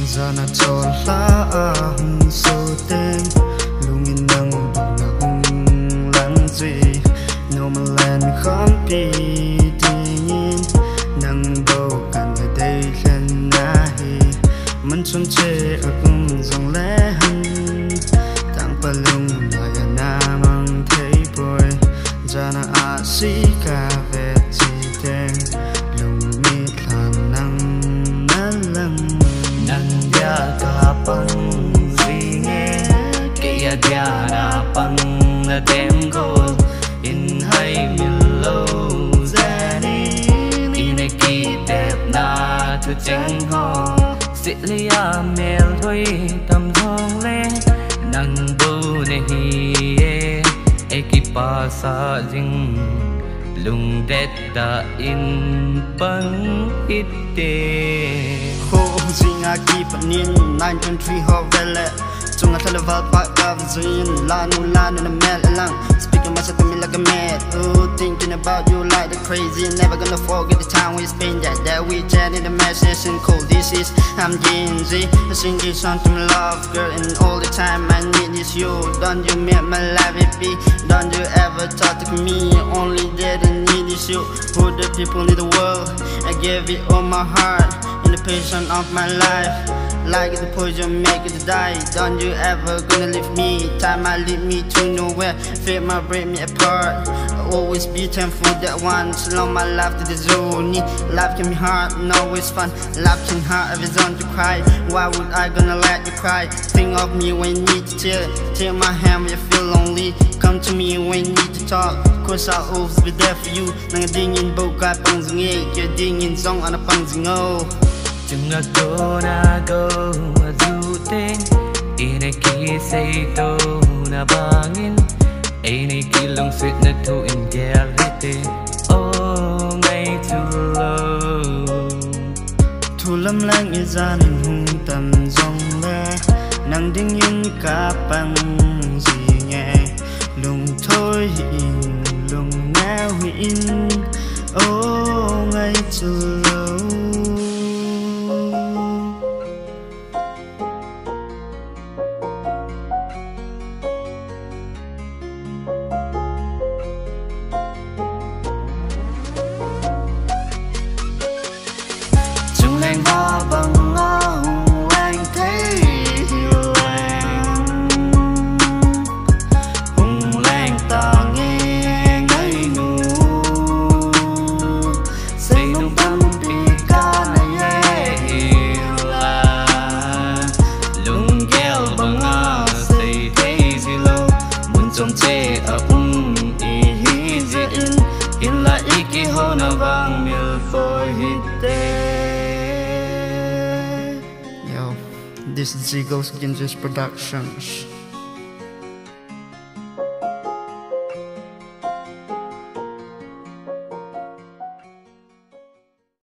Zana chola hung so tên lungin nang buna hung lang zui no malan khom pi tin nang bo kan the day len na hi man chun che ung zong le han tang palung la ya na mang thei boy Zana a si ka ve chi ten lung mi than nang na lang Nandya ka pang zinge Kaya dia na pang na dem goal In hai milo zani Ineki tep na tu cheng ho Sit liya mel thôi tam thong le Nang bu ne hi e Eki pa sa jing Lung det da in pang ite Zinga keep nin 9.3 ho vele Tunga televal pak av zin lanu na mel lang Speaking myself to me like a mad thinking about you like the crazy Never gonna forget the time we spent that we chat in the message and cool This is I'm Gen Z I sing this song to my love girl And all the time I need is you Don't you make my life happy Don't you ever talk to me Only that I need is you Who the people in the world I gave it all my heart In the passion of my life Like the poison make it die Don't you ever gonna leave me Time I lead me to nowhere Fate might break me apart I'll always be thankful that once along my life to the journey Life can be hard and always fun Life can hurt if it's on to cry Why would I gonna let you cry Think of me when you need to chill Take my hand when you feel lonely Come to me when you need to talk Cause I'll always be there for you Nang dingin boga pang zingi Kaya dingin song ana pang zingo Chừng go na go du tên Ine ki say to na bangin Ine ki long sweet na to in reality Oh ngay too low Thu lâm lang y ra nên hung tầm dòng le Nang đinh yên cả bằng gì nghe Lùng thôi in lùng nào in Oh ngay too low Làng hoa bằng ngõ làng thấy hùng làng ta nghe ngây ngủ xây nông tâm đi ca này hiểu là lung kêu bằng ngõ xây thấy gì lâu muốn trông chê ấp ý dễ in lại ý kỳ hô nó vang miêu phôi hít tê. This is Zigos Genjis Productions.